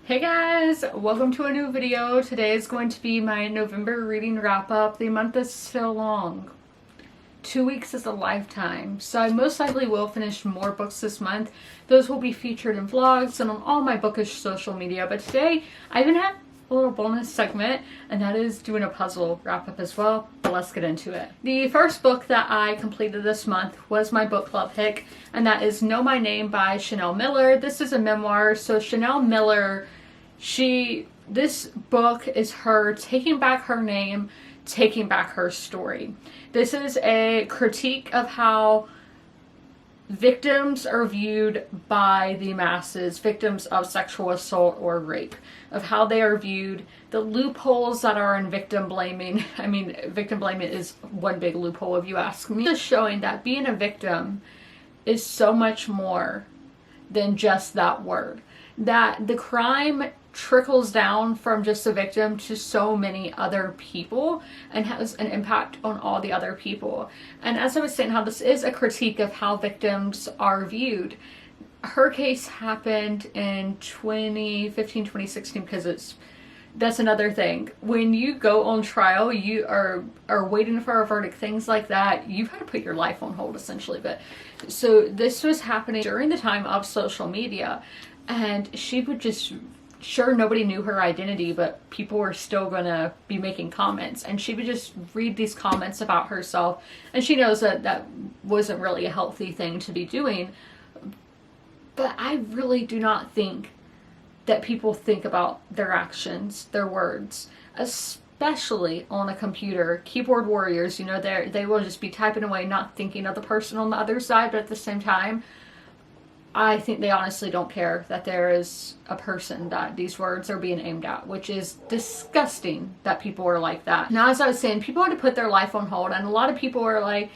Hey guys, welcome to a new video. Today is going to be my November reading wrap up. The month is so long. 2 weeks is a lifetime, so I most likely will finish more books this month. Those will be featured in vlogs and on all my bookish social media, but today I even have a little bonus segment, and that is doing a puzzle wrap up as well, but let's get into it. The first book that I completed this month was my book club pick, and that is Know My Name by Chanel Miller. This is a memoir, so Chanel Miller, this book is her taking back her name, taking back her story. This is a critique of how victims are viewed by the masses, victims of sexual assault or rape, of how they are viewed, the loopholes that are in victim blaming. I mean, victim blaming is one big loophole if you ask me. Just showing that being a victim is so much more than just that word. That the crime trickles down from just the victim to so many other people and has an impact on all the other people. And as I was saying, how this is a critique of how victims are viewed. Her case happened in 2015, 2016, because that's another thing. When you go on trial, you are waiting for a verdict, things like that. You've had to put your life on hold, essentially. But so this was happening during the time of social media, and she would just, sure, nobody knew her identity, but people were still gonna be making comments, and she would just read these comments about herself, and she knows that that wasn't really a healthy thing to be doing. But I really do not think that people think about their actions, their words, especially on a computer. Keyboard warriors, you know, they will just be typing away, not thinking of the person on the other side, but at the same time, I think they honestly don't care that there is a person that these words are being aimed at, which is disgusting that people are like that. Now, as I was saying, people had to put their life on hold, and a lot of people are like,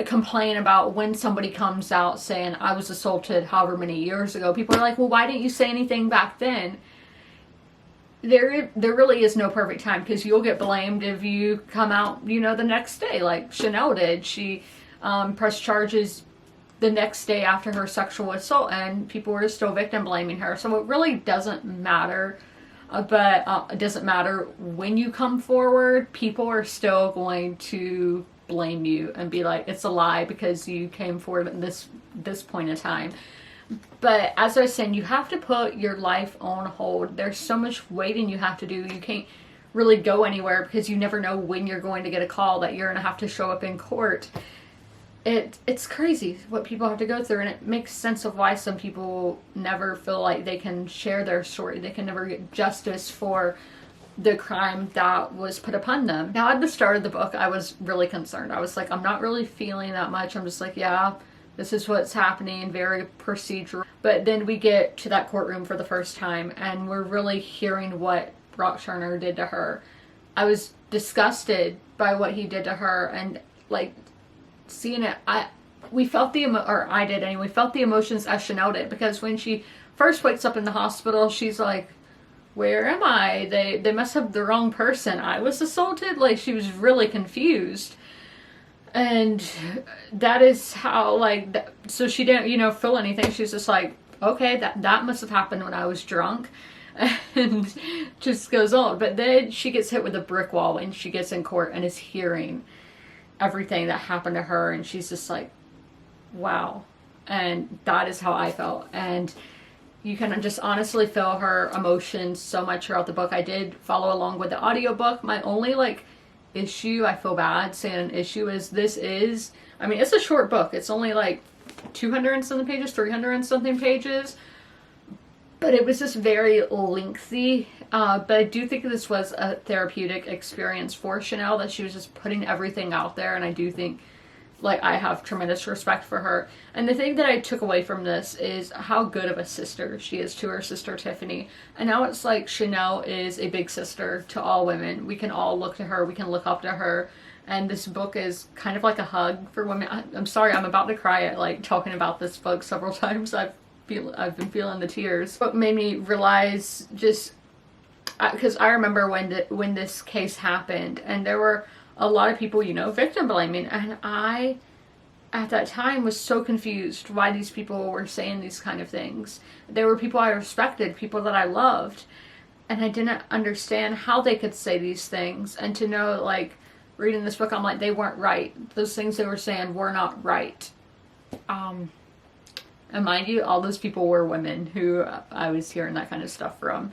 complain about when somebody comes out saying, I was assaulted however many years ago. People are like, well, why didn't you say anything back then? There really is no perfect time, because you'll get blamed if you come out, you know, the next day, like Chanel did. She pressed charges the next day after her sexual assault, and people were still victim blaming her. So it really doesn't matter, but it doesn't matter when you come forward. People are still going to blame you and be like, it's a lie because you came forward at this point in time. But as I was saying, you have to put your life on hold. There's so much waiting you have to do. You can't really go anywhere because you never know when you're going to get a call that you're going to have to show up in court. It's crazy what people have to go through, and it makes sense of why some people never feel like they can share their story. They can never get justice for the crime that was put upon them. Now, at the start of the book, I was really concerned. I was like, I'm not really feeling that much. I'm just like, yeah, this is what's happening, very procedural. But then we get to that courtroom for the first time, and we're really hearing what Brock Turner did to her. I was disgusted by what he did to her, and like, seeing it, we felt I did anyway, felt the emotions as Chanel did, because when she first wakes up in the hospital, she's like, where am I? They must have the wrong person. I was assaulted? Like, she was really confused. And that is how, like, so she didn't, you know, feel anything. She's just like, okay, that must have happened when I was drunk. And just goes on. But then she gets hit with a brick wall when she gets in court and is hearing everything that happened to her, and she's just like, wow. And that is how I felt. And you can just honestly feel her emotions so much throughout the book. I did follow along with the audiobook. My only issue, I feel bad saying an issue, is I mean, it's a short book. It's only like 200 and something pages, 300 and something pages, but it was just very lengthy. But I do think this was a therapeutic experience for Chanel, that she was just putting everything out there, and I do think, like, I have tremendous respect for her. And the thing that I took away from this is how good of a sister she is to her sister Tiffany. And now it's like Chanel is a big sister to all women. We can all look to her, we can look up to her, and this book is kind of like a hug for women. I'm sorry, I'm about to cry at, like, talking about this book several times. I've been feeling the tears. What made me realize, just because I remember when this case happened, and there were a lot of people, you know, victim blaming, and I at that time was so confused why these people were saying these kind of things. They were people I respected, people that I loved, and I didn't understand how they could say these things. And to know, like, reading this book, I'm like, they weren't right. Those things they were saying were not right. And mind you, all those people were women who I was hearing that kind of stuff from.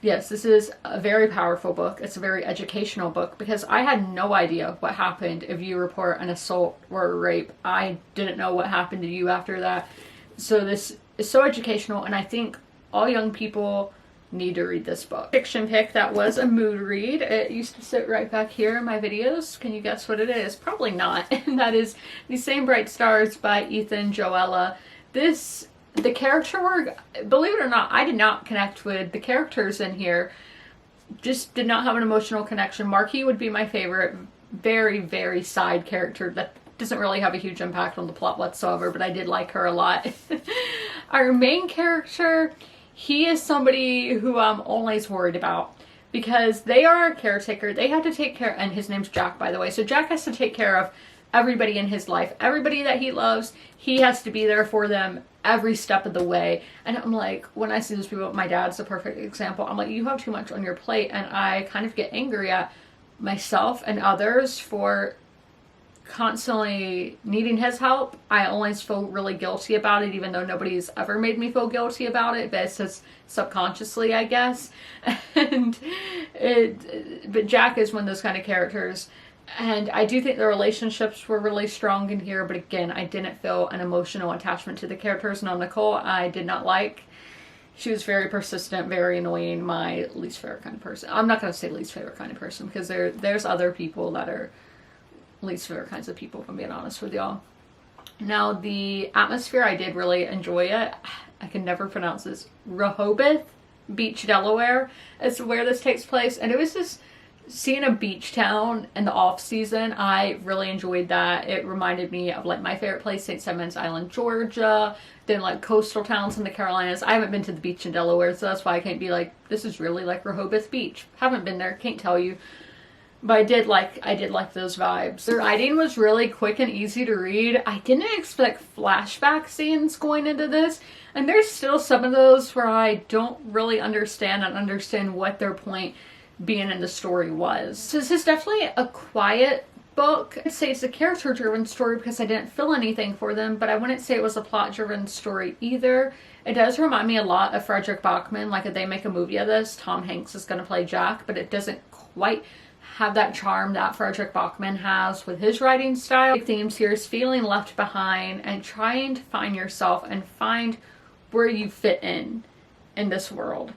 Yes, this is a very powerful book. It's a very educational book because I had no idea what happened if you report an assault or a rape. I didn't know what happened to you after that. So this is so educational, and I think all young people need to read this book. Fiction pick that was a mood read. It used to sit right back here in my videos. Can you guess what it is? Probably not. And that is The Same Bright Stars by Ethan Joella. The character work, believe it or not, I did not connect with the characters in here. Just did not have an emotional connection. Marquis would be my favorite. Very, very side character that doesn't really have a huge impact on the plot whatsoever, but I did like her a lot. Our main character, he is somebody who I'm always worried about because they are a caretaker. They have to take care, and his name's Jack, by the way. So Jack has to take care of everybody in his life. Everybody that he loves, he has to be there for them every step of the way. And I'm like, when I see those people, my dad's a perfect example. I'm like, you have too much on your plate, and I kind of get angry at myself and others for constantly needing his help. I always feel really guilty about it, even though nobody's ever made me feel guilty about it, but it's just subconsciously, I guess. But Jack is one of those kind of characters. And I do think the relationships were really strong in here, but again, I didn't feel an emotional attachment to the characters. Now, Nicole, I did not like. She was very persistent, very annoying, my least favorite kind of person. I'm not going to say least favorite kind of person, because there's other people that are least favorite kinds of people, if I'm being honest with y'all. Now, the atmosphere, I did really enjoy it. I can never pronounce this. Rehoboth Beach, Delaware is where this takes place, and it was just seeing a beach town in the off season. I really enjoyed that. It reminded me of like my favorite place, St. Simons Island, Georgia, then like coastal towns in the Carolinas. I haven't been to the beach in Delaware, so that's why I can't be like, this is really like Rehoboth Beach. Haven't been there, can't tell you. But I did like those vibes. The writing was really quick and easy to read. I didn't expect flashback scenes going into this, and there's still some of those where I don't really understand what their point being in the story was. So this is definitely a quiet book. I'd say it's a character-driven story because I didn't feel anything for them, but I wouldn't say it was a plot-driven story either. It does remind me a lot of Frederick Bachman. Like, if they make a movie of this, Tom Hanks is going to play Jack, but it doesn't quite have that charm that Frederick Bachman has with his writing style. The themes here is feeling left behind and trying to find yourself and find where you fit in this world.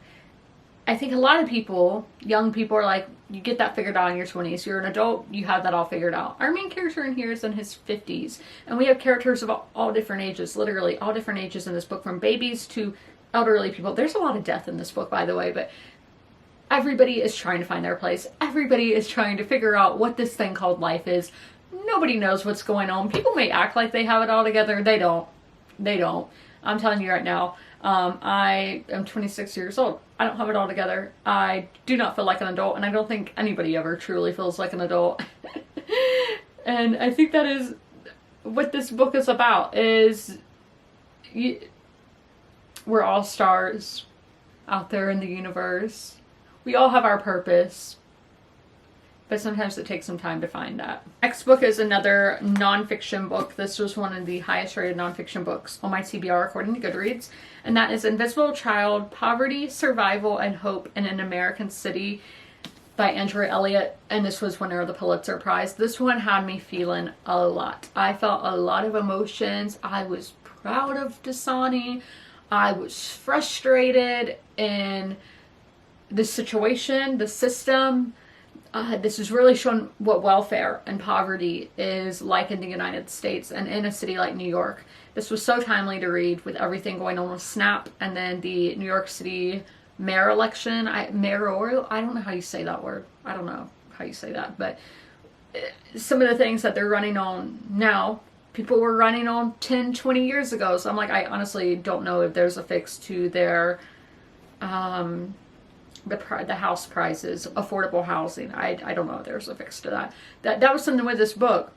I think a lot of people, young people, are like, you get that figured out in your 20s. You're an adult, you have that all figured out. Our main character in here is in his 50s. And we have characters of all different ages, literally all different ages in this book, from babies to elderly people. There's a lot of death in this book, by the way, but everybody is trying to find their place. Everybody is trying to figure out what this thing called life is. Nobody knows what's going on. People may act like they have it all together. They don't. They don't. I'm telling you right now. I am 26 years old. I don't have it all together. I do not feel like an adult, and I don't think anybody ever truly feels like an adult. And I think that is what this book is about, is we're all stars out there in the universe. We all have our purpose, but sometimes it takes some time to find that. Next book is another nonfiction book. This was one of the highest rated nonfiction books on my TBR according to Goodreads, and that is Invisible Child, Poverty, Survival, and Hope in an American City by Andrew Elliott, and this was winner of the Pulitzer Prize. This one had me feeling a lot. I felt a lot of emotions. I was proud of Dasani. I was frustrated in the situation, the system. This is really showing what welfare and poverty is like in the United States and in a city like New York. This was so timely to read with everything going on with SNAP and then the New York City mayor election. Mayoral, I don't know how you say that word. I don't know how you say that, but some of the things that they're running on now, people were running on 10, 20 years ago. So I'm like, I honestly don't know if there's a fix to their the house prices, affordable housing. I don't know if there's a fix to that. That was something with this book.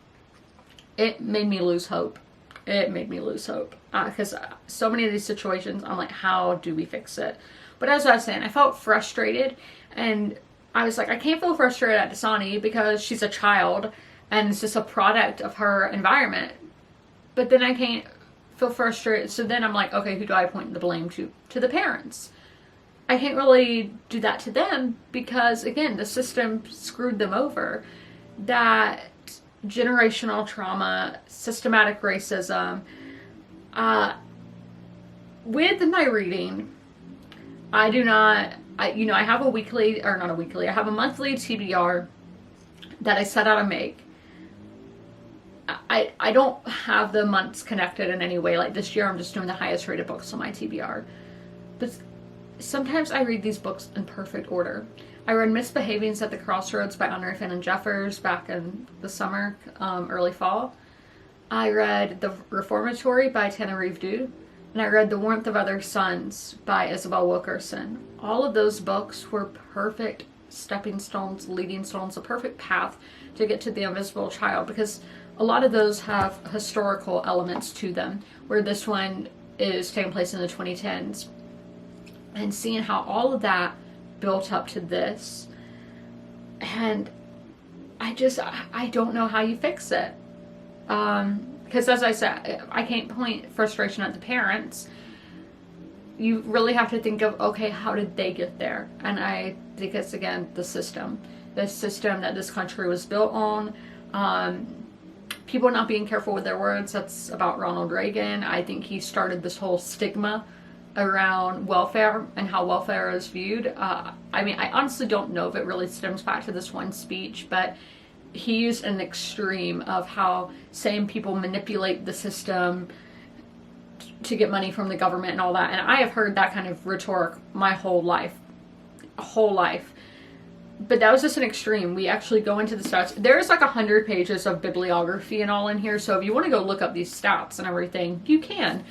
it made me lose hope. It made me lose hope. Because so many of these situations, I'm like, how do we fix it? But as I was saying, I felt frustrated, and I was like, I can't feel frustrated at Dasani because she's a child and it's just a product of her environment. But then I can't feel frustrated. So then I'm like, okay, who do I point the blame to? To the parents. I can't really do that to them because, again, the system screwed them over. That generational trauma, systematic racism. With my reading, I do not, I have a weekly, or not a weekly, I have a monthly TBR that I set out to make. I don't have the months connected in any way. Like this year, I'm just doing the highest rated books on my TBR. But sometimes I read these books in perfect order. I read Misbehavings at the Crossroads by Henri Fannin Jeffers back in the summer, early fall. I read The Reformatory by Tananarive Due. And I read The Warmth of Other Suns by Isabel Wilkerson. All of those books were perfect stepping stones, leading stones, a perfect path to get to The Invisible Child, because a lot of those have historical elements to them, where this one is taking place in the 2010s. And seeing how all of that built up to this, and I don't know how you fix it. Because as I said, I can't point frustration at the parents. You really have to think of, okay, how did they get there? And I think it's, again, the system that this country was built on. People not being careful with their words. That's about Ronald Reagan. I think he started this whole stigma around welfare and how welfare is viewed. I mean, I honestly don't know if it really stems back to this one speech, but he used an extreme of how same people manipulate the system to get money from the government and all that. And I have heard that kind of rhetoric my whole life. But that was just an extreme. We actually go into the stats. There's like 100 pages of bibliography and all in here. So if you want to go look up these stats and everything, you can.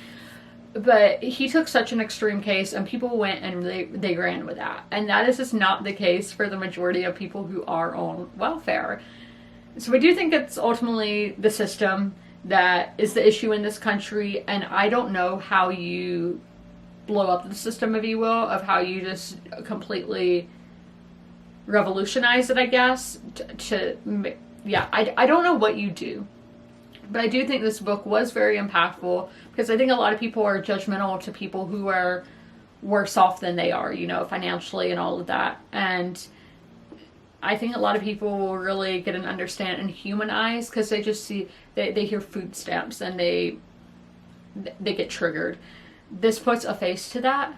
But he took such an extreme case, and people went and they ran with that. And that is just not the case for the majority of people who are on welfare. So I do think it's ultimately the system that is the issue in this country, and I don't know how you blow up the system, if you will, of how you just completely revolutionize it, I guess. I don't know what you do. But I do think this book was very impactful, because I think a lot of people are judgmental to people who are worse off than they are, financially and all of that. And I think a lot of people will really get an understand and humanize, because they just see, they hear food stamps and they get triggered. This puts a face to that,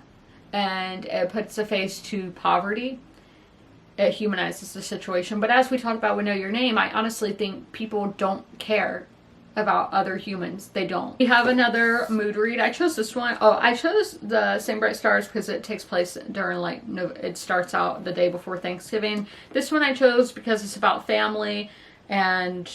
and it puts a face to poverty. It humanizes the situation. But as we talked about with Know Your Name, I honestly think people don't care about other humans. They don't. We have another mood read. I chose this one. Oh, I chose The Same Bright Stars because it takes place during it starts out the day before Thanksgiving. This one I chose because it's about family and,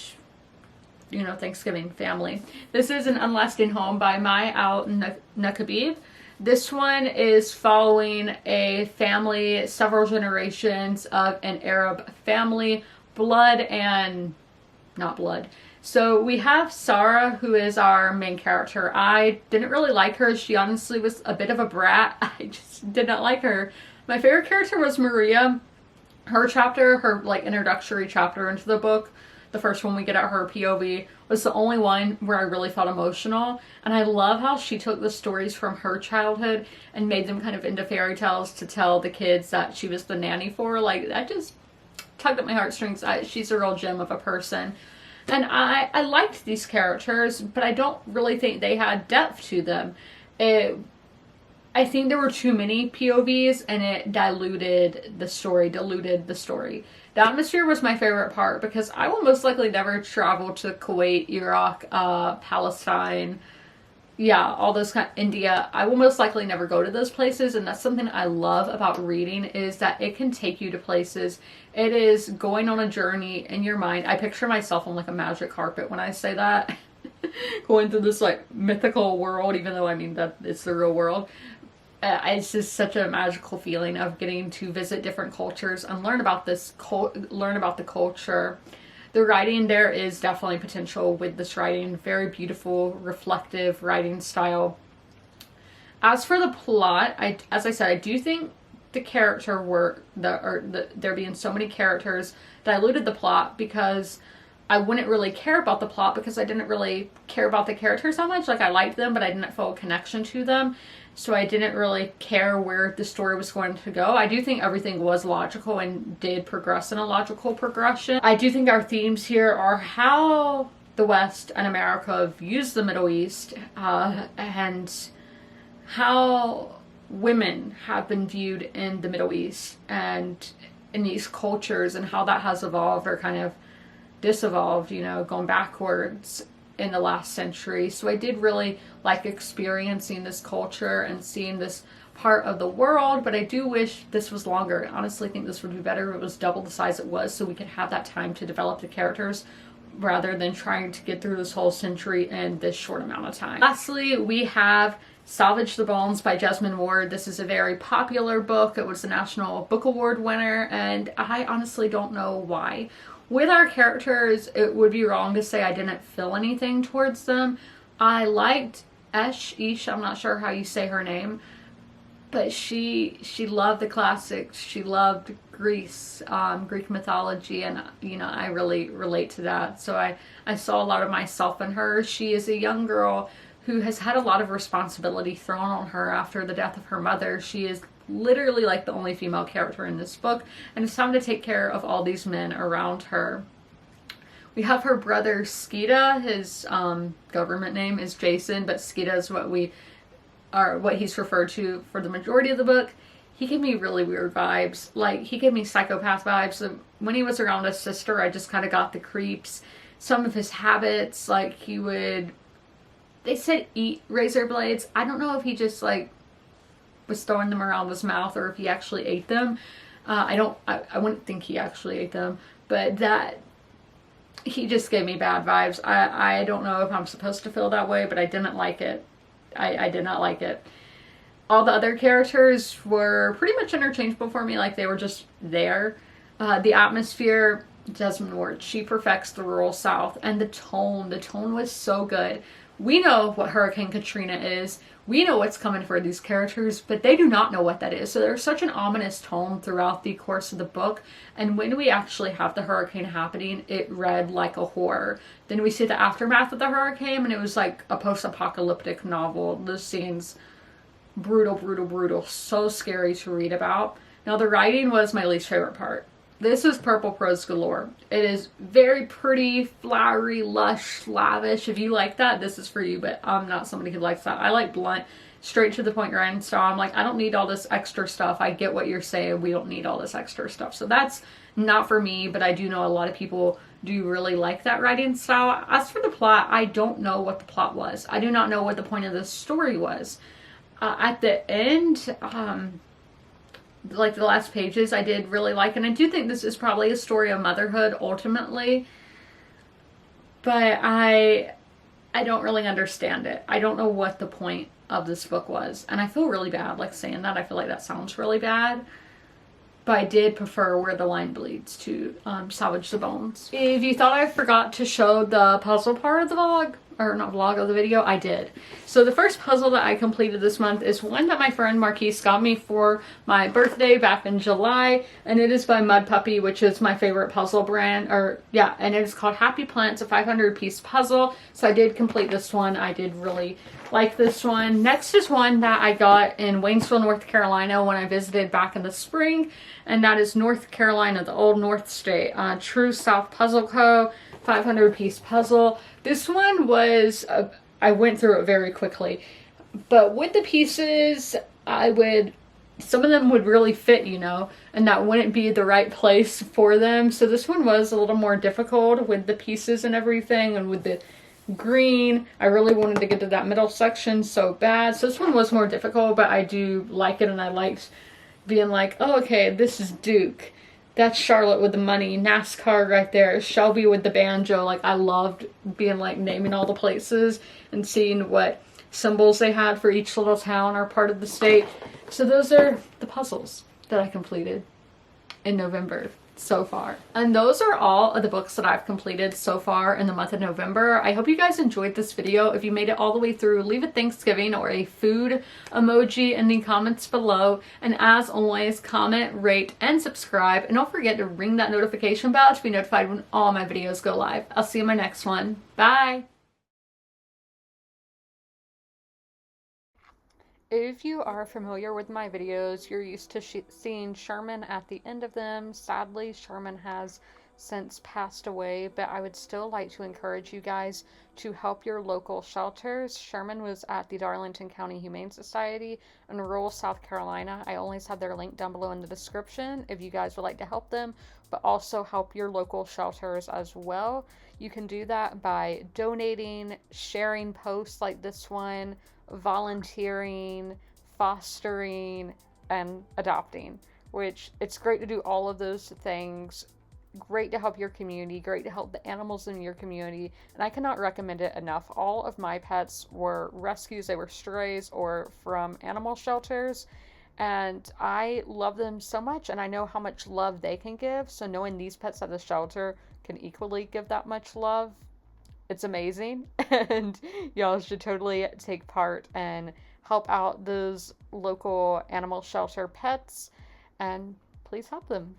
Thanksgiving family. This is An Unlasting Home by Mai Al-Nakabib. This one is following a family, several generations of an Arab family, blood and not blood. So we have Sarah, who is our main character. I didn't really like her. She honestly was a bit of a brat. I just did not like her. My favorite character was Maria. Her chapter, her introductory chapter into the book, the first one we get at her POV, was the only one where I really felt emotional. And I love how she took the stories from her childhood and made them kind of into fairy tales to tell the kids that she was the nanny for. That just tugged at my heartstrings. She's a real gem of a person. And I liked these characters, but I don't really think they had depth to them. I think there were too many POVs, and it diluted the story. The atmosphere was my favorite part, because I will most likely never travel to Kuwait, Iraq, Palestine, all those India. I will most likely never go to those places, and that's something I love about reading, is that it can take you to places. It is going on a journey in your mind. I picture myself on a magic carpet when I say that. Going through this mythical world, even though I mean that it's the real world. It's just such a magical feeling of getting to visit different cultures and learn about the culture. the writing, there is definitely potential with this writing. Very beautiful, reflective writing style. As for the plot, as I said, I do think the character work, there being so many characters, diluted the plot, because I wouldn't really care about the plot because I didn't really care about the characters so much. Like, I liked them, but I didn't feel a connection to them. So I didn't really care where the story was going to go. I do think everything was logical and did progress in a logical progression. I do think our themes here are how the West and America views the Middle East, and how women have been viewed in the Middle East and in these cultures, and how that has evolved or kind of disevolved, you know, going backwards in the last century. So I did really like experiencing this culture and seeing this part of the world, but I do wish this was longer. I honestly think this would be better if it was double the size it was, so we could have that time to develop the characters rather than trying to get through this whole century in this short amount of time. Lastly, we have Salvage the Bones by Jesmyn Ward. This is a very popular book. It was a National Book Award winner, and I honestly don't know why. With our characters, it would be wrong to say I didn't feel anything towards them. I liked Ish, I'm not sure how you say her name, but she loved the classics. She loved Greece, Greek mythology, and you know, I really relate to that. So I saw a lot of myself in her. She is a young girl who has had a lot of responsibility thrown on her after the death of her mother. She is literally like the only female character in this book, and it's time to take care of all these men around her. We have her brother Skeeta. His government name is Jason, but Skeeta is what he's referred to for the majority of the book. He gave me really weird vibes. Like, he gave me psychopath vibes. So when he was around his sister, I just kind of got the creeps. Some of his habits, like he would, they said eat razor blades. I don't know if he just like was throwing them around his mouth or if he actually ate them. I wouldn't think he actually ate them, but that he just gave me bad vibes. I don't know if I'm supposed to feel that way, but I didn't like it. I did not like it. All the other characters were pretty much interchangeable for me, like they were just there. The atmosphere, Jesmyn Ward, she perfects the rural South, and the tone was so good. We know what Hurricane Katrina is. We know what's coming for these characters, but they do not know what that is. So there's such an ominous tone throughout the course of the book. And when we actually have the hurricane happening, it read like a horror. Then we see the aftermath of the hurricane, and it was like a post-apocalyptic novel. The scenes, brutal, brutal, brutal. So scary to read about. Now, the writing was my least favorite part. This is purple prose galore. It is very pretty, flowery, lush, lavish. If you like that, this is for you, but I'm not somebody who likes that. I like blunt, straight to the point writing style. I'm like, I don't need all this extra stuff. I get what you're saying. We don't need all this extra stuff. So that's not for me, but I do know a lot of people do really like that writing style. As for the plot, I don't know what the plot was. I do not know what the point of this story was. At the end, like the last pages, I did really like, and I do think this is probably a story of motherhood ultimately, but I don't really understand it. I don't know what the point of this book was, and I feel really bad like saying that. I feel like that sounds really bad, but I did prefer Where the Line Bleeds to Salvage the Bones. If you thought I forgot to show the puzzle part of the vlog, or not vlog, of the video, I did. So the first puzzle that I completed this month is one that my friend Marquise got me for my birthday back in July, and it is by Mud Puppy, which is my favorite puzzle brand, and it is called Happy Plants, a 500-piece puzzle. So I did complete this one. I did really like this one. Next is one that I got in Waynesville, North Carolina when I visited back in the spring, and that is North Carolina, the Old North State, True South Puzzle Co. 500-piece puzzle. This one was, I went through it very quickly, but with the pieces, some of them would really fit, you know, and that wouldn't be the right place for them. So this one was a little more difficult with the pieces and everything, and with the green, I really wanted to get to that middle section so bad. So this one was more difficult, but I do like it, and I liked being like, oh, okay, this is Duke. That's Charlotte with the money. NASCAR right there. Shelby with the banjo. Like, I loved being like naming all the places and seeing what symbols they had for each little town or part of the state. So those are the puzzles that I completed in November. so far. And those are all of the books that I've completed so far in the month of November. I hope you guys enjoyed this video. If you made it all the way through, leave a Thanksgiving or a food emoji in the comments below. And as always, comment, rate, and subscribe. And don't forget to ring that notification bell to be notified when all my videos go live. I'll see you in my next one. Bye! If you are familiar with my videos, you're used to seeing Sherman at the end of them. Sadly, Sherman has since passed away, but I would still like to encourage you guys to help your local shelters. Sherman was at the Darlington County Humane Society in rural South Carolina. I always have their link down below in the description if you guys would like to help them, but also help your local shelters as well. You can do that by donating, sharing posts like this one, volunteering, fostering, and adopting, which it's great to do all of those things. Great to help your community, great to help the animals in your community, and I cannot recommend it enough. All of my pets were rescues, they were strays or from animal shelters, and I love them so much, and I know how much love they can give, so knowing these pets at the shelter can equally give that much love, it's amazing. And y'all should totally take part and help out those local animal shelter pets, and please help them.